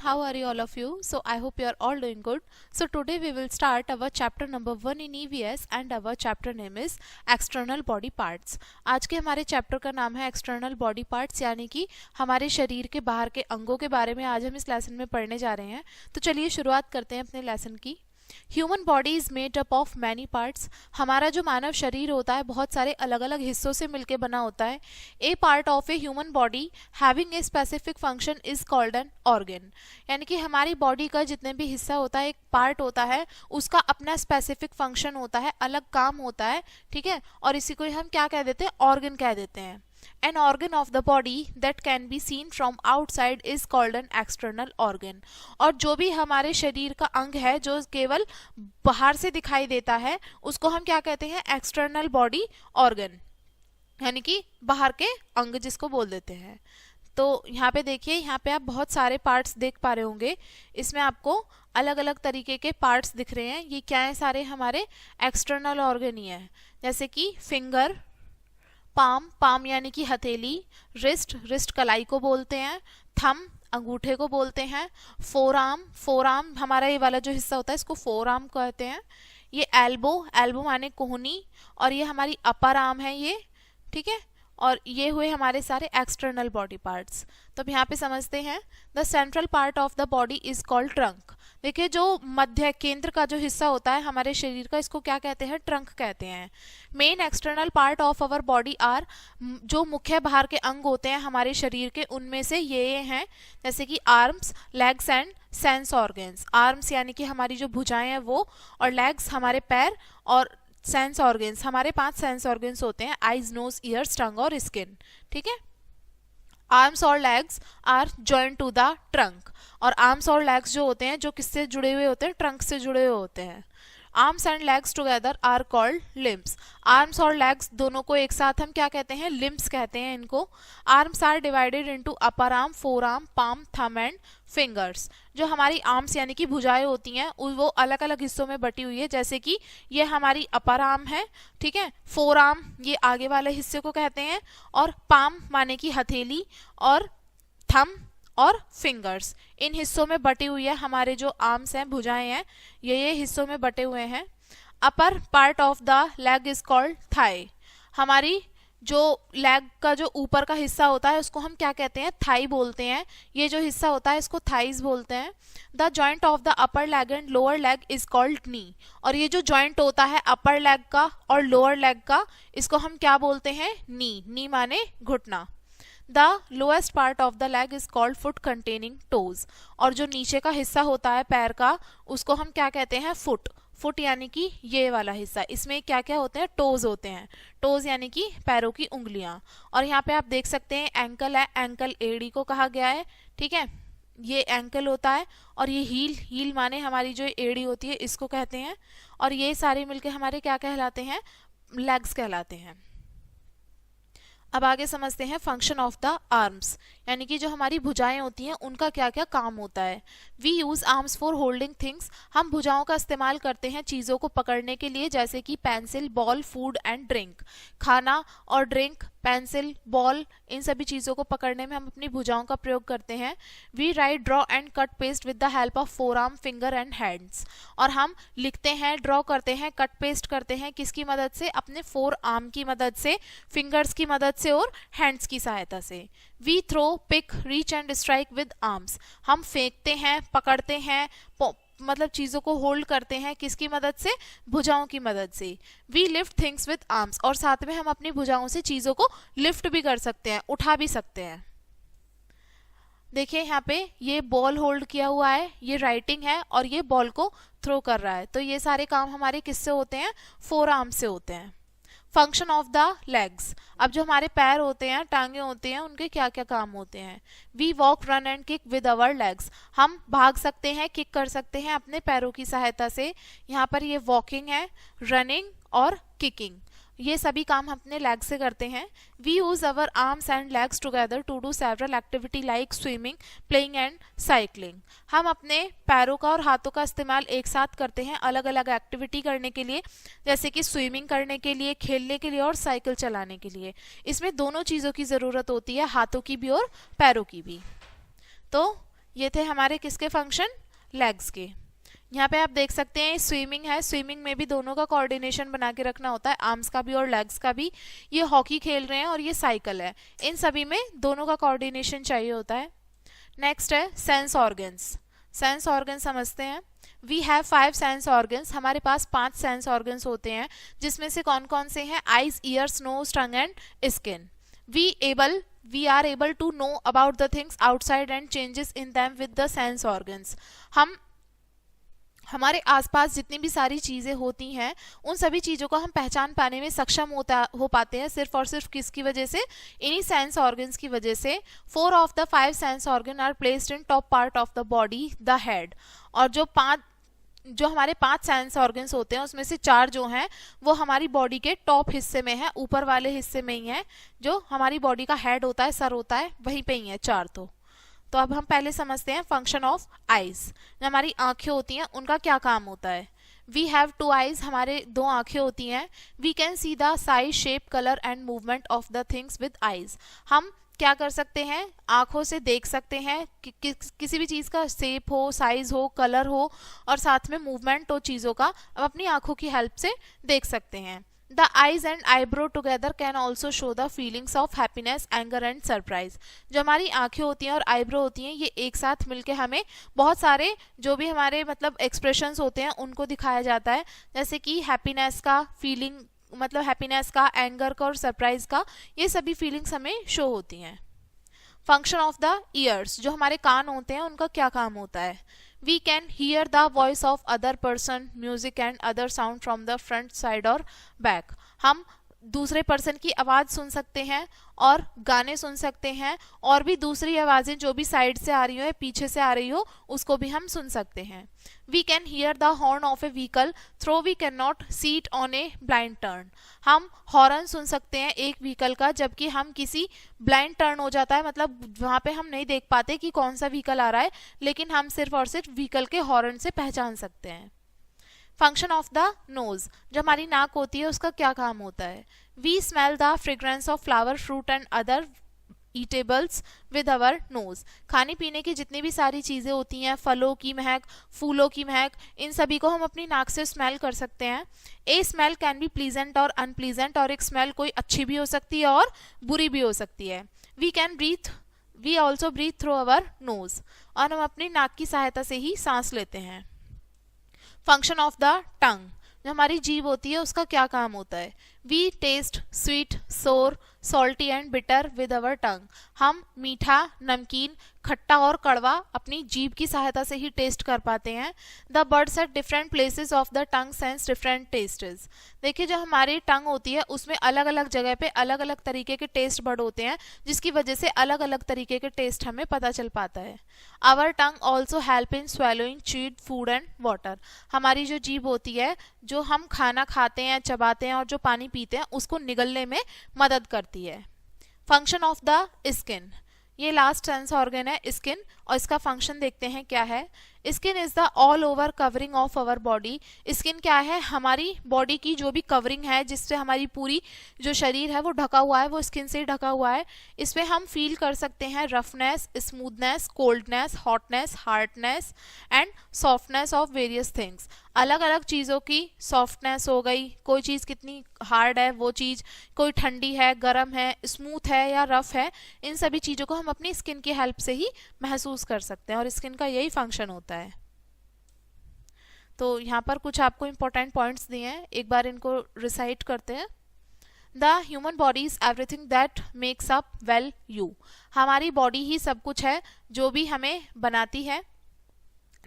how are you all of you? So I hope you are all doing good. So today we will start our chapter number 1 in EVS and our chapter name is external body parts. आज के हमारे chapter का नाम है external body parts, यानी कि हमारे शरीर के बाहर के अंगों के बारे में आज हम इस लेसन में पढ़ने जा रहे हैं। तो चलिए शुरुआत करते हैं अपने लेसन की। Human body is made up of many parts. हमारा जो मानव शरीर होता है बहुत सारे अलग अलग हिस्सों से मिलकर बना होता है। A part of a human body having a specific function is called an organ. यानी कि हमारी बॉडी का जितने भी हिस्सा होता है, एक पार्ट होता है, उसका अपना स्पेसिफिक फंक्शन होता है, अलग काम होता है, ठीक है। और इसी को हम क्या कह देते हैं? ऑर्गन कह देते हैं। An organ of the body that can be seen from outside is called an external organ। और जो भी हमारे शरीर का अंग है जो केवल बाहर से दिखाई देता है उसको हम क्या कहते हैं? एक्सटर्नल बॉडी ऑर्गन, यानी कि बाहर के अंग जिसको बोल देते हैं। तो यहाँ पे देखिए, यहाँ पे आप बहुत सारे पार्ट्स देख पा रहे होंगे। इसमें आपको अलग अलग तरीके के पार्ट्स दिख रहे हैं। ये क्या है? सारे हमारे एक्सटर्नल ऑर्गन ही है, जैसे कि फिंगर, पाम यानी कि हथेली, रिस्ट कलाई को बोलते हैं, थंब अंगूठे को बोलते हैं, फोर आर्म हमारा ये वाला जो हिस्सा होता है इसको फोर आर्म कहते हैं। ये एल्बो माने कोहनी, और ये हमारी अपर आर्म है ये, ठीक है। और ये हुए हमारे सारे एक्सटर्नल बॉडी पार्ट्स। तो अब यहाँ पे समझते हैं, the central part of the body is called trunk. देखिए, जो मध्य केंद्र का जो हिस्सा होता है हमारे शरीर का, इसको क्या कहते हैं? ट्रंक कहते हैं। Main external part of our body are, जो मुख्य बाहर के अंग होते हैं हमारे शरीर के, उनमें से ये हैं, जैसे कि arms, legs and sense organs. Arms यानी कि हमारी जो भुजाएं हैं वो, और लेग्स हमारे पैर, और सेंस ऑर्गन्स हमारे 5 सेंस ऑर्गन्स होते हैं, आईज, नोज, ईयर्स, टंग और स्किन, ठीक है। आर्म्स और legs are joint to the trunk. और आर्म्स और लेग्स जो होते हैं, जो किससे जुड़े हुए होते हैं? ट्रंक से जुड़े हुए होते हैं। Arms and legs together are called limbs. Arms और लेग्स दोनों को एक साथ हम क्या कहते हैं? लिम्स कहते हैं इनको। Arms are divided into upper arm, forearm, palm, thumb and fingers. जो हमारी आर्म्स यानी कि भुजाएं होती हैं वो अलग अलग हिस्सों में बटी हुई है, जैसे कि ये हमारी अपर आर्म है, ठीक है। फोर आर्म ये आगे वाले हिस्से को कहते हैं, और पाम माने कि हथेली, और थंब और फिंगर्स इन हिस्सों में बटी हुई है। हमारे जो आर्म्स हैं, भुजाएं हैं, ये हिस्सों में बटे हुए हैं। Upper part of the leg is called thigh. हमारी जो लेग का जो ऊपर का हिस्सा होता है उसको हम क्या कहते हैं? थाई बोलते हैं। ये जो हिस्सा होता है इसको थाइज बोलते हैं। The joint of the upper leg and lower leg is called knee. और ये जो जॉइंट होता है अपर लेग का और लोअर लेग का, इसको हम क्या बोलते हैं? नी माने घुटना। The lowest part of the leg is called foot containing toes. और जो नीचे का हिस्सा होता है पैर का, उसको हम क्या कहते हैं? फुट यानी कि ये वाला हिस्सा। इसमें क्या क्या होते हैं? टोज होते हैं। टोज यानी कि पैरों की उंगलियां। और यहाँ पे आप देख सकते हैं एंकल है, एंकल एड़ी को कहा गया है, ठीक है। ये एंकल होता है, और ये हील माने हमारी जो एड़ी होती है इसको कहते हैं। और ये सारे मिलके हमारे क्या कहलाते हैं? लेग्स कहलाते हैं। अब आगे समझते हैं फंक्शन ऑफ द आर्म्स, यानी कि जो हमारी भुजाएं होती हैं उनका क्या क्या काम होता है। We use arms for holding things. हम भुजाओं का इस्तेमाल करते हैं चीज़ों को पकड़ने के लिए, जैसे कि pencil, ball, food and drink. खाना और ड्रिंक, पेंसिल, बॉल, इन सभी चीज़ों को पकड़ने में हम अपनी भुजाओं का प्रयोग करते हैं। We write, draw and cut paste with the help of forearm, finger and hands. और हम लिखते हैं, ड्रॉ करते हैं, कट पेस्ट करते हैं किसकी मदद से? अपने फोर आर्म की मदद से, फिंगर्स की मदद से और हैंड्स की सहायता से। We throw, pick, reach and strike with arms. हम फेंकते हैं, पकड़ते हैं, मतलब चीज़ों को होल्ड करते हैं किसकी मदद से? भुजाओं की मदद से। We lift things with arms. और साथ में हम अपनी भुजाओं से चीज़ों को लिफ्ट भी कर सकते हैं, उठा भी सकते हैं। देखिए यहाँ पे ये बॉल होल्ड किया हुआ है, ये राइटिंग है, और ये बॉल को थ्रो कर रहा है। तो ये सारे काम हमारे किससे होते हैं? फोर आर्म से होते हैं। Function of the legs. अब जो हमारे पैर होते हैं, टांगे होते हैं, उनके क्या क्या काम होते हैं? We walk, run and kick with our legs. हम भाग सकते हैं, किक कर सकते हैं अपने पैरों की सहायता से। यहाँ पर ये वॉकिंग है, रनिंग और किकिंग, ये सभी काम हम अपने लेग से करते हैं। We use our arms and legs together to do several activity like swimming, playing and cycling. हम अपने पैरों का और हाथों का इस्तेमाल एक साथ करते हैं अलग अलग एक्टिविटी करने के लिए, जैसे कि स्विमिंग करने के लिए, खेलने के लिए और साइकिल चलाने के लिए। इसमें दोनों चीज़ों की ज़रूरत होती है, हाथों की भी और पैरों की भी। तो ये थे हमारे किसके फंक्शन, लेग्स के। यहाँ पे आप देख सकते हैं स्विमिंग है, स्विमिंग में भी दोनों का कोऑर्डिनेशन बना के रखना होता है, आर्म्स का भी और लेग्स का भी। ये हॉकी खेल रहे हैं और ये साइकिल है, इन सभी में दोनों का कोऑर्डिनेशन चाहिए होता है। नेक्स्ट है सेंस ऑर्गन्स। सेंस ऑर्गन समझते हैं। वी हैव 5 सेंस ऑर्गन्स, हमारे पास 5 सेंस ऑर्गन्स होते हैं, जिसमें से कौन कौन से हैं, eyes, ears, nose, tongue and skin. We are able to know about the things outside and changes in them with the sense organs. हम हमारे आसपास जितनी भी सारी चीज़ें होती हैं उन सभी चीज़ों को हम पहचान पाने में सक्षम हो पाते हैं सिर्फ और सिर्फ किसकी वजह से, इन्हीं सेंस ऑर्गन्स की वजह से। 4 of the 5 sense organ are placed in top part of the body, the head. और जो हमारे 5 सेंस ऑर्गन्स होते हैं उसमें से 4 जो हैं वो हमारी बॉडी के टॉप हिस्से में है, ऊपर वाले हिस्से में ही है। जो हमारी बॉडी का हेड होता है, सर होता है, वहीं पे ही है 4 तो अब हम पहले समझते हैं फंक्शन ऑफ आईज। जो हमारी आंखें होती हैं उनका क्या काम होता है। वी हैव 2 आईज, हमारे 2 आंखें होती हैं। We can see the size, shape, colour and movement of the things with eyes. हम क्या कर सकते हैं, आंखों से देख सकते हैं कि किसी भी चीज़ का शेप हो, साइज हो, कलर हो और साथ में मूवमेंट हो चीज़ों का, अब अपनी आंखों की हेल्प से देख सकते हैं। The eyes and eyebrow together can also show the feelings of happiness, anger and surprise. जो हमारी आंखें होती हैं और आईब्रो होती हैं, ये एक साथ मिलके हमें बहुत सारे जो भी हमारे मतलब एक्सप्रेशंस होते हैं उनको दिखाया जाता है, जैसे कि हैप्पीनेस का फीलिंग, मतलब हैप्पीनेस का, एंगर का और सरप्राइज का, ये सभी फीलिंग्स हमें शो होती हैं। फंक्शन ऑफ द ईयर्स, जो हमारे कान होते हैं उनका क्या काम होता है। We can hear the voice of other person, music and other sound from the front, side और back. हम दूसरे पर्सन की आवाज़ सुन सकते हैं और गाने सुन सकते हैं, और भी दूसरी आवाज़ें जो भी साइड से आ रही हो या पीछे से आ रही हो उसको भी हम सुन सकते हैं। We can hear the horn of a vehicle though we can not see it on a blind turn. हम हॉर्न सुन सकते हैं एक व्हीकल का, जबकि हम किसी ब्लाइंड टर्न हो जाता है, मतलब वहाँ पे हम नहीं देख पाते कि कौन सा व्हीकल आ रहा है, लेकिन हम सिर्फ और सिर्फ व्हीकल के हॉर्न से पहचान सकते हैं। फंक्शन ऑफ द नोज, जो हमारी नाक होती है उसका क्या काम होता है। We smell the fragrance of flower, fruit and other eatables with our nose. खाने पीने की जितनी भी सारी चीज़ें होती हैं, फलों की महक, फूलों की महक, इन सभी को हम अपनी नाक से स्मेल कर सकते हैं। ए स्मेल कैन बी प्लीजेंट और अनप्लीजेंट, और एक स्मेल कोई अच्छी भी हो सकती है और बुरी भी हो सकती है। We also breathe through our nose, और हम अपनी नाक की सहायता से ही सांस लेते हैं। फंक्शन ऑफ द टंग, जो हमारी जीभ होती है उसका क्या काम होता है। We taste sweet, sour, salty and bitter with our tongue. हम मीठा, नमकीन, खट्टा और कड़वा अपनी जीभ की सहायता से ही टेस्ट कर पाते हैं। The birds at different places of the tongue sense different tests. देखिए जो हमारी टंग होती है उसमें अलग अलग जगह पे अलग अलग तरीके के टेस्ट बर्ड होते हैं, जिसकी वजह से अलग अलग तरीके के टेस्ट हमें पता चल पाता है। Our tongue also help in swallowing chewed food and water. हमारी जो जीभ होती है, जो हम खाना खाते हैं, चबाते हैं और जो पानी पीते हैं उसको निगलने में मदद करती है। फंक्शन ऑफ द स्किन, ये लास्ट सेंस ऑर्गन है स्किन, और इसका फंक्शन देखते हैं क्या है। Skin is the all over covering of our body. Skin क्या है, हमारी बॉडी की जो भी कवरिंग है, जिससे हमारी पूरी जो शरीर है वो ढका हुआ है, वो स्किन से ढका हुआ है। इसमें हम फील कर सकते हैं roughness, smoothness, coldness, hotness, hardness and softness of various things. अलग अलग चीज़ों की सॉफ्टनेस हो गई, कोई चीज़ कितनी हार्ड है वो चीज़, कोई ठंडी है, गर्म है, स्मूथ है या रफ है, इन सभी चीज़ों को हम अपनी स्किन की हेल्प से ही महसूस कर सकते हैं, और स्किन का यही फंक्शन होता है। तो यहाँ पर कुछ आपको इंपॉर्टेंट पॉइंट्स दिए हैं, एक बार इनको रिसाइट करते हैं। The human body is everything that makes up well you. हमारी बॉडी ही सब कुछ है जो भी हमें बनाती है।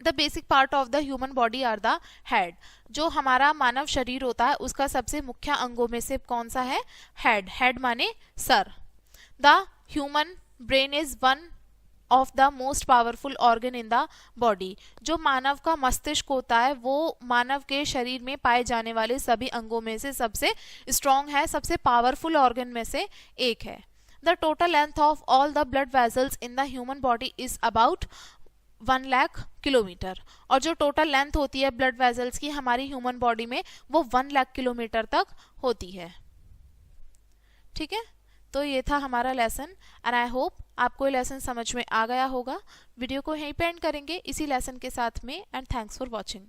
The basic part of the human body are the head. जो हमारा मानव शरीर होता है उसका सबसे मुख्य अंगों में से कौन सा है, हेड। हेड माने sir. The human brain is one of the most powerful organ in the body. जो मानव का मस्तिष्क होता है वो मानव के शरीर में पाए जाने वाले सभी अंगों में से सबसे स्ट्रॉन्ग है, सबसे पावरफुल ऑर्गन में से एक है। The total length of all the blood vessels in the human body is about 1 lakh kilometre. और जो टोटल लेंथ होती है ब्लड वेसल्स की हमारी ह्यूमन बॉडी में वो 1 लाख किलोमीटर तक होती है। ठीक है, तो ये था हमारा लेसन, एंड आई होप आपको ये लेसन समझ में आ गया होगा। वीडियो को यहीं पे एंड करेंगे इसी लेसन के साथ में, एंड थैंक्स फॉर वॉचिंग।